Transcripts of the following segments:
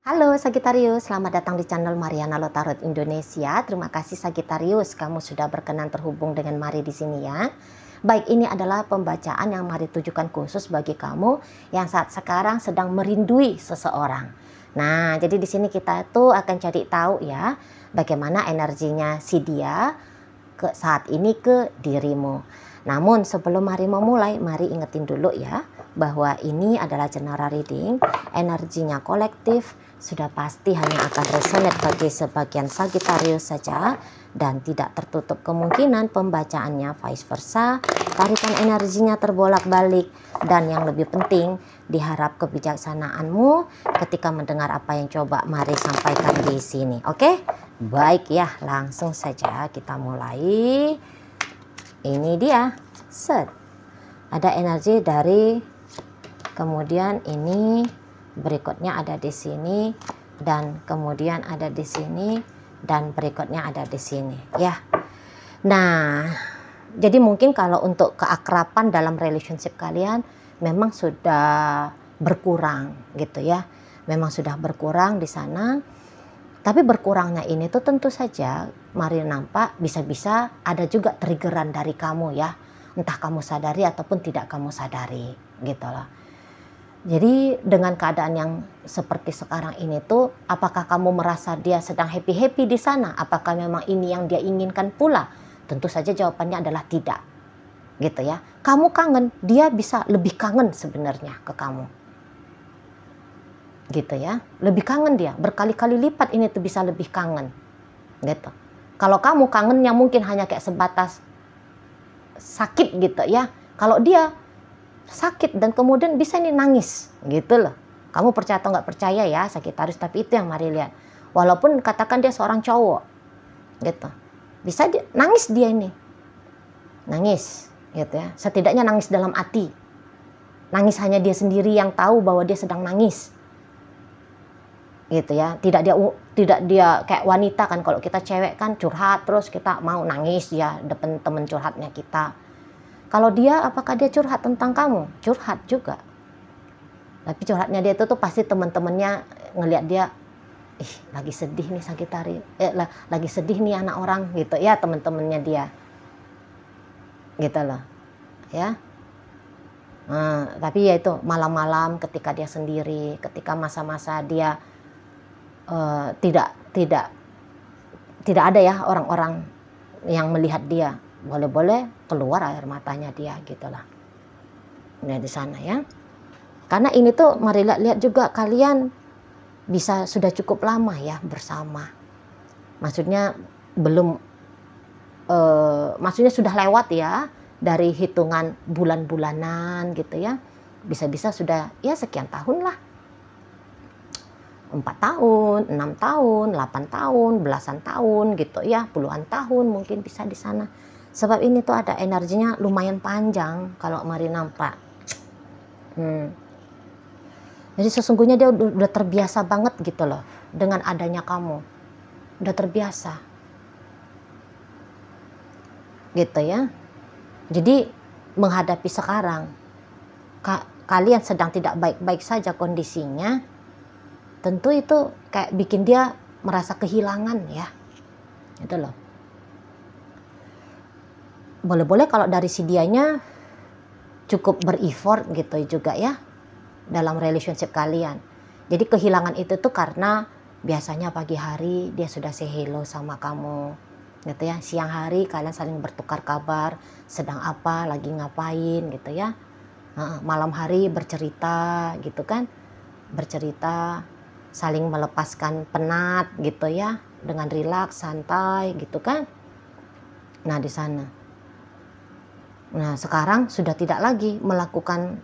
Halo Sagittarius, selamat datang di channel Mariana Lotarot Indonesia. Terima kasih Sagittarius, kamu sudah berkenan terhubung dengan Mari di sini ya. Baik, ini adalah pembacaan yang Mari tujukan khusus bagi kamu yang saat sekarang sedang merindui seseorang. Nah, jadi di sini kita tuh akan cari tahu ya, bagaimana energinya si dia saat ini ke dirimu. Namun sebelum Mari memulai, Mari ingetin dulu ya, bahwa ini adalah general reading, energinya kolektif, sudah pasti hanya akan resonate bagi sebagian Sagittarius saja dan tidak tertutup kemungkinan pembacaannya vice versa. Tarikan energinya terbolak-balik dan yang lebih penting diharap kebijaksanaanmu ketika mendengar apa yang coba Mari sampaikan di sini. Oke? Baik ya, langsung saja kita mulai. Ini dia. Set. Ada energi dari, kemudian ini berikutnya ada di sini, dan kemudian ada di sini, dan berikutnya ada di sini ya. Nah, jadi mungkin kalau untuk keakraban dalam relationship kalian memang sudah berkurang gitu ya. Memang sudah berkurang di sana. Tapi berkurangnya ini tuh tentu saja Mari nampak bisa-bisa ada juga triggeran dari kamu ya. Entah kamu sadari ataupun tidak kamu sadari gitu loh. Jadi dengan keadaan yang seperti sekarang ini tuh, apakah kamu merasa dia sedang happy-happy di sana? Apakah memang ini yang dia inginkan pula? Tentu saja jawabannya adalah tidak. Gitu ya. Kamu kangen, dia bisa lebih kangen sebenarnya ke kamu. Gitu ya. Lebih kangen dia, berkali-kali lipat ini tuh bisa lebih kangen. Gitu. Kalau kamu kangennya mungkin hanya kayak sebatas sakit gitu ya. Kalau dia sakit dan kemudian bisa nih nangis gitu loh. Kamu percaya atau nggak percaya ya Sagittarius, tapi itu yang Mari lihat. Walaupun katakan dia seorang cowok gitu, bisa dia, nangis dia ini, nangis gitu ya. Setidaknya nangis dalam hati, nangis hanya dia sendiri yang tahu bahwa dia sedang nangis gitu ya. Tidak dia kayak wanita kan, kalau kita cewek kan curhat terus kita mau nangis ya depan temen curhatnya kita. Kalau dia, apakah dia curhat tentang kamu? Curhat juga. Tapi curhatnya dia itu tuh pasti teman-temannya ngelihat dia, ih lagi sedih nih Sagittarius, lagi sedih nih anak orang gitu ya, teman-temannya dia. Gitu loh. Ya. Nah, tapi ya itu malam-malam ketika dia sendiri, ketika masa-masa dia tidak ada ya orang-orang yang melihat dia. Boleh-boleh keluar air matanya dia gitulah. Nah di sana ya. Karena ini tuh Mari lihat juga kalian bisa sudah cukup lama ya bersama. Maksudnya belum maksudnya sudah lewat ya dari hitungan bulan-bulanan gitu ya. Bisa-bisa sudah ya sekian tahun lah. 4 tahun, 6 tahun, 8 tahun, belasan tahun gitu ya, puluhan tahun mungkin bisa di sana. Sebab ini tuh ada energinya lumayan panjang kalau Mari nampak. Jadi sesungguhnya dia udah terbiasa banget gitu loh dengan adanya kamu. Udah terbiasa. Gitu ya. Jadi menghadapi sekarang, kalian sedang tidak baik-baik saja kondisinya, tentu itu kayak bikin dia merasa kehilangan ya. Gitu loh. Boleh-boleh kalau dari si dianya cukup ber-effort gitu juga ya dalam relationship kalian. Jadi kehilangan itu tuh karena biasanya pagi hari dia sudah say hello sama kamu gitu ya. Siang hari kalian saling bertukar kabar, sedang apa, lagi ngapain gitu ya. Malam hari bercerita gitu kan. Bercerita, saling melepaskan penat gitu ya, dengan rileks, santai gitu kan. Nah di sana. Nah sekarang sudah tidak lagi melakukan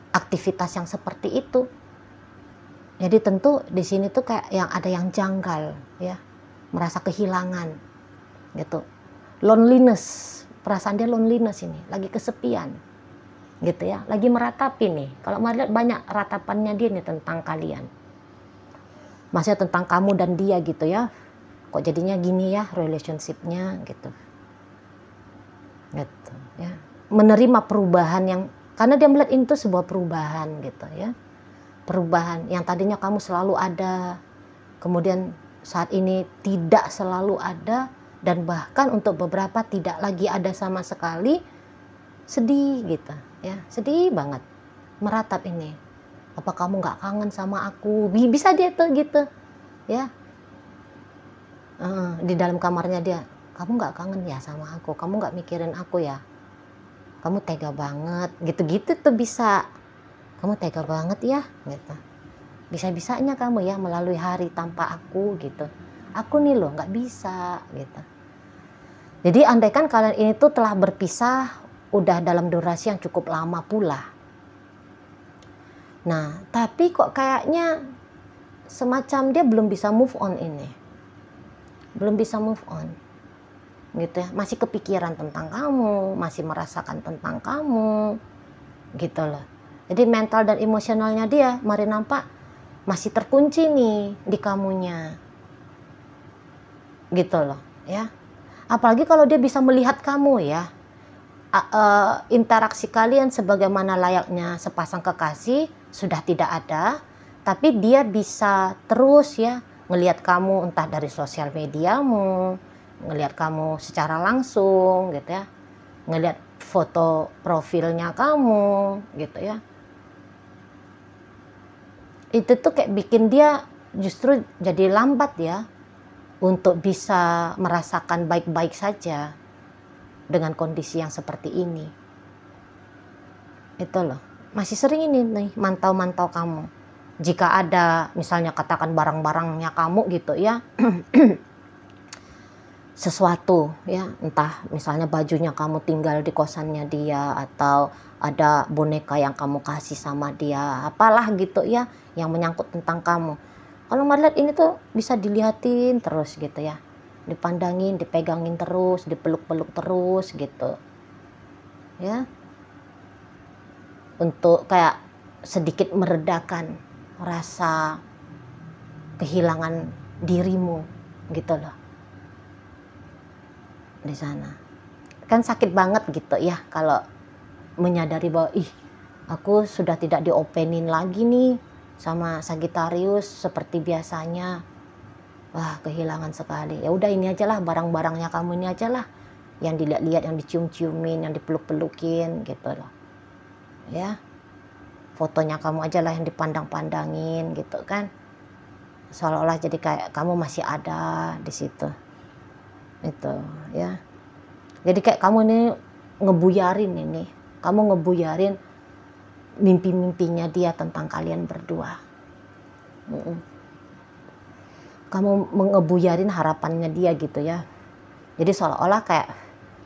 aktivitas yang seperti itu. Jadi tentu di sini tuh kayak yang ada yang janggal ya, merasa kehilangan gitu. Loneliness, perasaan dia loneliness ini, lagi kesepian gitu ya, lagi meratapi nih. Kalau Mari lihat banyak ratapannya dia nih tentang kalian. Maksudnya tentang kamu dan dia gitu ya. Kok jadinya gini ya relationshipnya gitu. Gitu ya. Menerima perubahan yang, karena dia melihat itu sebuah perubahan gitu ya. perubahan. Yang tadinya kamu selalu ada, kemudian saat ini tidak selalu ada, dan bahkan untuk beberapa tidak lagi ada sama sekali. Sedih gitu ya, sedih banget, meratap ini. Apa kamu nggak kangen sama aku? Bisa dia tuh gitu ya. Di dalam kamarnya dia, kamu nggak kangen ya sama aku? Kamu nggak mikirin aku ya? Kamu tega banget, gitu-gitu tuh bisa. Kamu tega banget ya, gitu. Bisa-bisanya kamu ya melalui hari tanpa aku, gitu. Aku nih loh nggak bisa, gitu. Jadi andaikan kalian ini tuh telah berpisah, udah dalam durasi yang cukup lama pula. Nah, tapi kok kayaknya semacam dia belum bisa move on ini. Belum bisa move on. Gitu ya, masih kepikiran tentang kamu, masih merasakan tentang kamu, gitu loh. Jadi mental dan emosionalnya dia, mari nampak masih terkunci nih di kamunya, gitu loh ya. Apalagi kalau dia bisa melihat kamu ya, interaksi kalian sebagaimana layaknya sepasang kekasih sudah tidak ada, tapi dia bisa terus ya ngelihat kamu entah dari sosial mediamu, ngelihat kamu secara langsung gitu ya, ngelihat foto profilnya kamu gitu ya. Itu tuh kayak bikin dia justru jadi lambat ya untuk bisa merasakan baik-baik saja dengan kondisi yang seperti ini. Itu loh, masih sering ini nih mantau-mantau kamu. Jika ada misalnya katakan barang-barangnya kamu gitu ya, sesuatu ya, entah misalnya bajunya kamu tinggal di kosannya dia, atau ada boneka yang kamu kasih sama dia, apalah gitu ya, yang menyangkut tentang kamu. Kalau melihat ini tuh bisa dilihatin terus gitu ya, dipandangin, dipegangin terus, dipeluk-peluk terus gitu ya, untuk kayak sedikit meredakan rasa kehilangan dirimu gitu loh di sana. Kan sakit banget gitu ya kalau menyadari bahwa aku sudah tidak diopenin lagi nih sama Sagittarius seperti biasanya. Wah, kehilangan sekali. Ya udah, ini aja lah barang-barangnya kamu, ini aja lah yang dilihat-lihat, yang dicium-ciumin, yang dipeluk-pelukin gitu loh ya. Fotonya kamu aja lah yang dipandang-pandangin gitu kan, seolah-olah jadi kayak kamu masih ada di situ itu ya. Jadi kayak kamu ini ngebuyarin ini, kamu ngebuyarin mimpi-mimpinya dia tentang kalian berdua. Kamu ngebuyarin harapannya dia gitu ya. Jadi seolah-olah kayak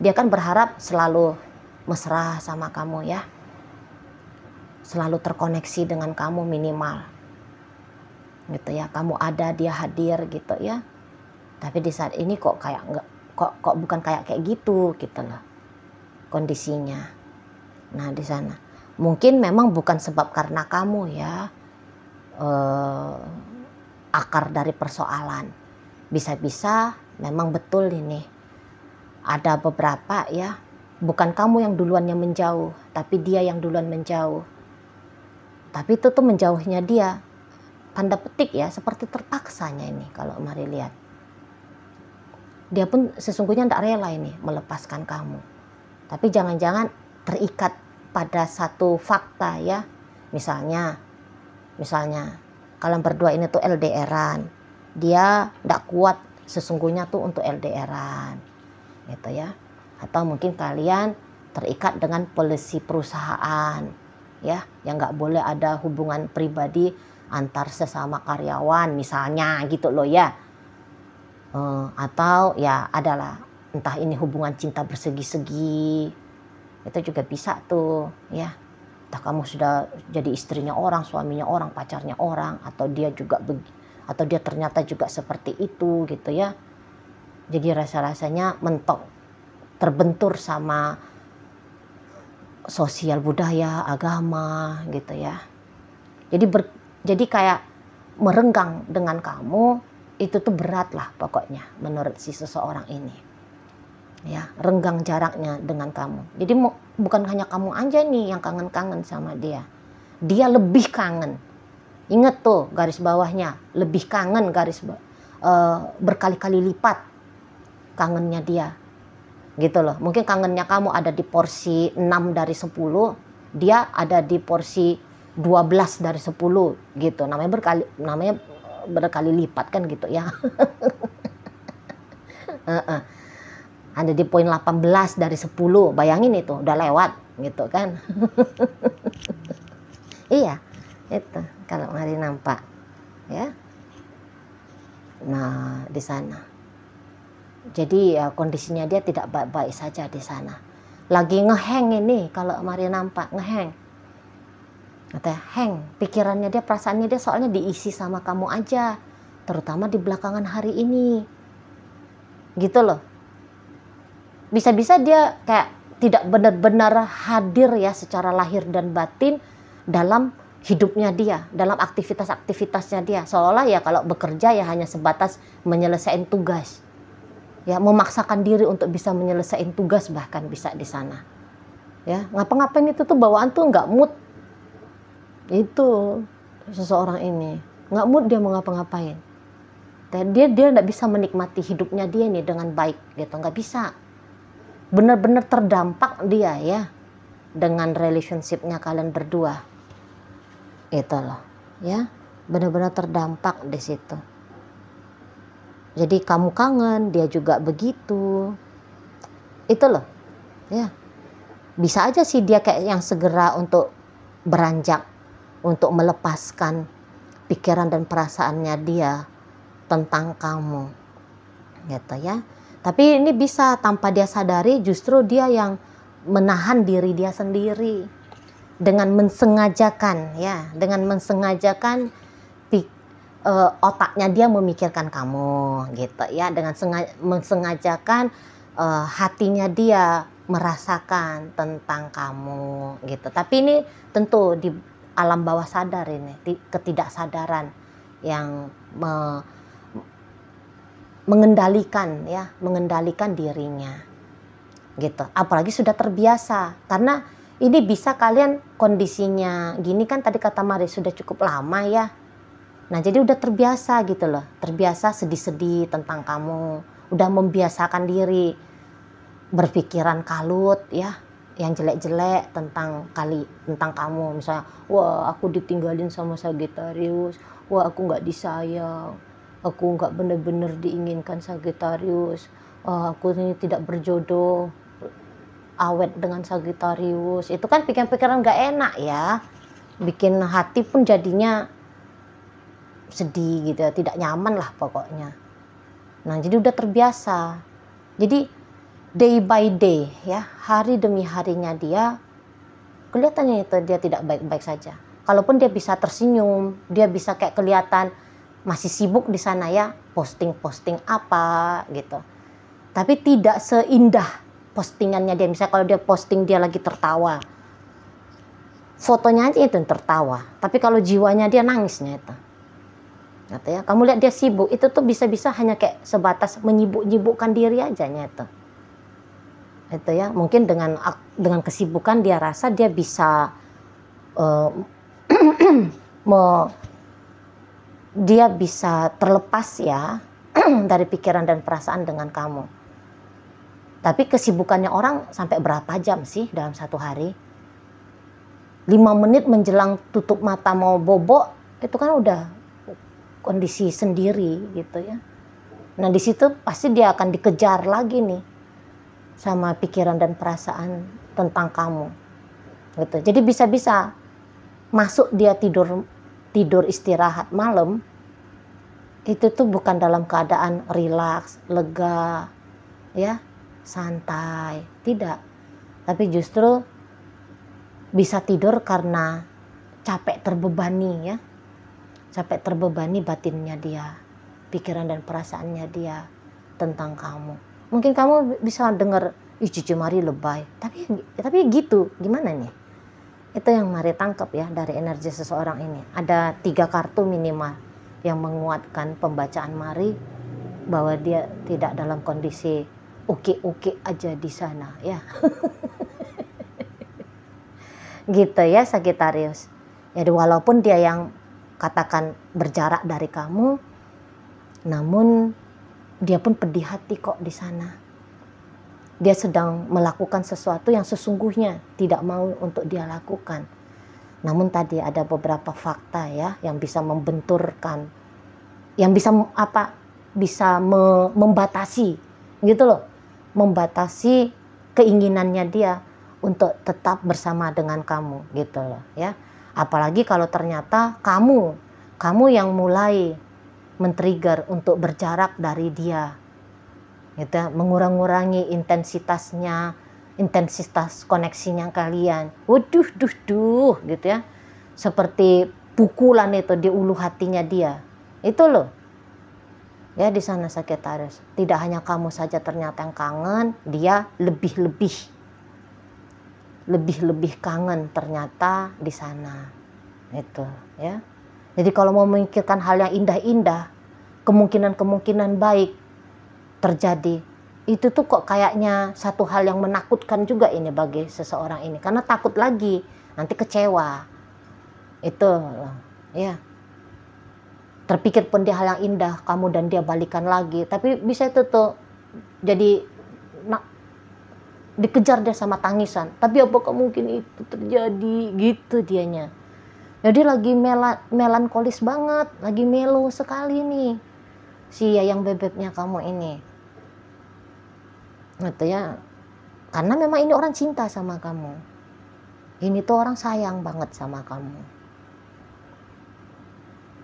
dia kan berharap selalu mesra sama kamu ya, selalu terkoneksi dengan kamu minimal gitu ya, kamu ada, dia hadir gitu ya. Tapi di saat ini kok kayak enggak, kok bukan kayak gitu loh kondisinya. Nah di sana mungkin memang bukan sebab karena kamu ya akar dari persoalan. Bisa-bisa memang betul ini ada beberapa ya, bukan kamu yang duluan yang menjauh, tapi dia yang duluan menjauh. Tapi itu tuh menjauhnya dia tanda petik ya, seperti terpaksanya ini kalau mari lihat. Dia pun sesungguhnya tidak rela ini melepaskan kamu. Tapi jangan-jangan terikat pada satu fakta ya. Misalnya kalian berdua ini tuh LDRan. Dia tidak kuat sesungguhnya tuh untuk LDRan. Gitu ya. Atau mungkin kalian terikat dengan polisi perusahaan ya, yang nggak boleh ada hubungan pribadi antar sesama karyawan misalnya gitu loh ya. Atau ya adalah entah ini hubungan cinta bersegi-segi, itu juga bisa tuh ya. Entah kamu sudah jadi istrinya orang, suaminya orang, pacarnya orang, atau dia ternyata juga seperti itu gitu ya. Jadi rasa-rasanya mentok, terbentur sama sosial budaya, agama gitu ya. Jadi kayak merenggang dengan kamu, itu tuh berat lah pokoknya menurut si seseorang ini ya, renggang jaraknya dengan kamu. Jadi bukan hanya kamu aja nih yang kangen-kangen sama dia, dia lebih kangen Ingat tuh garis bawahnya, lebih kangen berkali-kali lipat kangennya dia. Gitu loh. Mungkin kangennya kamu ada di porsi 6 dari 10, dia ada di porsi 12 dari 10 gitu. Namanya berkali lipat kan gitu ya. Ada di poin 18 dari 10. Bayangin itu udah lewat gitu kan. Iya, itu kalau Mari nampak ya. Nah, di sana. Jadi ya, kondisinya dia tidak baik-baik saja di sana. Lagi ngeheng ini kalau Mari nampak ngeheng. Katanya hang, pikirannya dia, perasaannya dia soalnya diisi sama kamu aja. Terutama di belakangan hari ini. Gitu loh. Bisa-bisa dia kayak tidak benar-benar hadir ya secara lahir dan batin dalam hidupnya dia, dalam aktivitas-aktivitasnya dia. Seolah ya kalau bekerja ya hanya sebatas menyelesaikan tugas. Ya, memaksakan diri untuk bisa menyelesaikan tugas bahkan bisa di sana. Ya, ngapa-ngapain itu tuh bawaan tuh nggak mood. Itu seseorang ini nggak mood dia mau ngapa-ngapain. Dia nggak bisa menikmati hidupnya dia nih dengan baik gitu, nggak bisa. Benar-benar terdampak dia ya dengan relationship-nya kalian berdua. Itu loh, ya, benar-benar terdampak di situ. Jadi kamu kangen, dia juga begitu. Itu loh, ya. Bisa aja sih dia kayak yang segera untuk beranjak, untuk melepaskan pikiran dan perasaannya dia tentang kamu, gitu ya. Tapi ini bisa tanpa dia sadari, justru dia yang menahan diri dia sendiri. Dengan mensengajakan ya, dengan mensengajakan otaknya dia memikirkan kamu gitu ya, dengan mensengajakan hatinya dia merasakan tentang kamu gitu. Tapi ini tentu di alam bawah sadar ini, ketidaksadaran yang mengendalikan dirinya gitu. Apalagi sudah terbiasa, karena ini bisa kalian kondisinya gini kan tadi kata Mari sudah cukup lama ya. Nah jadi udah terbiasa gitu loh. Terbiasa sedih-sedih tentang kamu. Udah membiasakan diri. Berpikiran kalut ya. Yang jelek-jelek tentang kamu. Misalnya, wah aku ditinggalin sama Sagittarius. Wah aku gak disayang. Aku gak bener-bener diinginkan Sagittarius. Aku ini tidak berjodoh. Awet dengan Sagittarius, itu kan pikiran-pikiran gak enak ya, bikin hati pun jadinya sedih gitu, tidak nyaman lah pokoknya. Nah jadi udah terbiasa, jadi day by day ya, hari demi harinya dia kelihatannya itu dia tidak baik-baik saja. Kalaupun dia bisa tersenyum, dia bisa kayak kelihatan masih sibuk di sana ya, posting apa gitu, tapi tidak seindah postingannya dia. Misalnya kalau dia posting dia lagi tertawa, fotonya aja itu tertawa, tapi kalau jiwanya dia nangisnya itu. Gitu ya. Kamu lihat dia sibuk, itu tuh bisa-bisa hanya kayak sebatas menyibuk-nyibukkan diri aja itu. Itu ya, mungkin dengan kesibukan dia rasa dia bisa dia bisa terlepas ya dari pikiran dan perasaan dengan kamu. Tapi kesibukannya orang sampai berapa jam sih dalam satu hari? 5 menit menjelang tutup mata mau bobok, itu kan udah kondisi sendiri gitu ya. Nah di situ pasti dia akan dikejar lagi nih sama pikiran dan perasaan tentang kamu. Gitu. Jadi bisa-bisa masuk dia tidur istirahat malam, itu tuh bukan dalam keadaan rilaks, lega, ya. Santai, tidak, tapi justru bisa tidur karena capek terbebani ya, capek terbebani batinnya dia, pikiran dan perasaannya dia tentang kamu. Mungkin kamu bisa dengar, ih Cici Mari lebay, tapi gitu, gimana nih? Itu yang Mari tangkap ya dari energi seseorang ini. Ada 3 kartu minimal yang menguatkan pembacaan Mari bahwa dia tidak dalam kondisi oke aja di sana ya. Gitu ya Sagittarius. Jadi walaupun dia yang katakan berjarak dari kamu, namun dia pun pedih hati kok di sana. Dia sedang melakukan sesuatu yang sesungguhnya tidak mau untuk dia lakukan. Namun tadi ada beberapa fakta ya yang bisa membenturkan, yang bisa membatasi gitu loh, membatasi keinginannya dia untuk tetap bersama dengan kamu gitu loh ya. Apalagi kalau ternyata kamu yang mulai men-trigger untuk berjarak dari dia gitu ya, mengurangi intensitas koneksinya kalian. Waduh gitu ya, seperti pukulan itu di ulu hatinya dia itu loh ya. Di sana Sagittarius, tidak hanya kamu saja ternyata yang kangen, dia lebih kangen ternyata di sana itu ya. Jadi kalau mau memikirkan hal yang indah-indah, kemungkinan baik terjadi, itu tuh kok kayaknya satu hal yang menakutkan juga ini bagi seseorang ini, karena takut lagi nanti kecewa itu ya. Terpikir pun di hal yang indah, kamu dan dia balikan lagi, tapi bisa itu tuh jadi dikejar dia sama tangisan. Tapi apakah mungkin itu terjadi gitu dianya. Jadi lagi melankolis banget, lagi melo sekali nih si yang bebeknya kamu ini. Gitu ya. Karena memang ini orang cinta sama kamu. Ini tuh orang sayang banget sama kamu.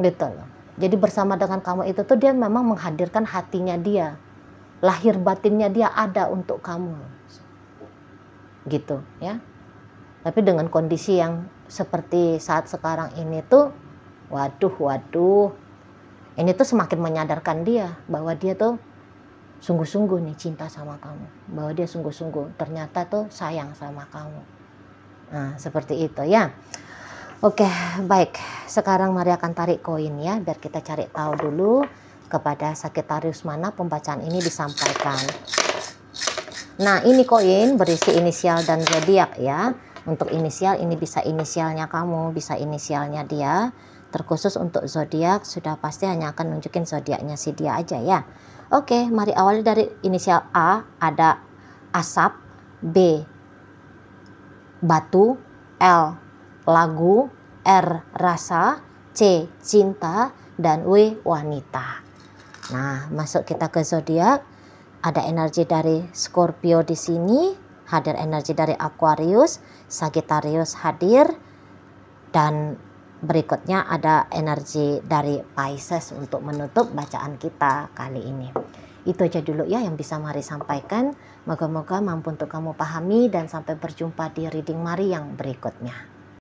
Gitu loh. Jadi bersama dengan kamu itu tuh dia memang menghadirkan hatinya dia. Lahir batinnya dia ada untuk kamu. Gitu ya. Tapi dengan kondisi yang seperti saat sekarang ini tuh, waduh. Ini tuh semakin menyadarkan dia bahwa dia tuh sungguh-sungguh nih cinta sama kamu, bahwa dia sungguh-sungguh ternyata tuh sayang sama kamu. Nah seperti itu ya. Oke baik, sekarang mari akan tarik koin ya, biar kita cari tahu dulu kepada Sagittarius mana pembacaan ini disampaikan. Nah ini koin berisi inisial dan zodiak ya. Untuk inisial ini bisa inisialnya kamu, bisa inisialnya dia. Terkhusus untuk zodiak sudah pasti hanya akan nunjukin zodiaknya si dia aja ya. Oke, mari awali dari inisial A, ada asap, B batu, L lagu, R rasa, C cinta, dan W wanita. Nah, masuk kita ke zodiak. Ada energi dari Scorpio di sini, hadir energi dari Aquarius, Sagittarius hadir, dan berikutnya ada energi dari Pisces untuk menutup bacaan kita kali ini. Itu aja dulu ya yang bisa Mari sampaikan. Moga-moga mampu untuk kamu pahami, dan sampai berjumpa di reading Mari yang berikutnya.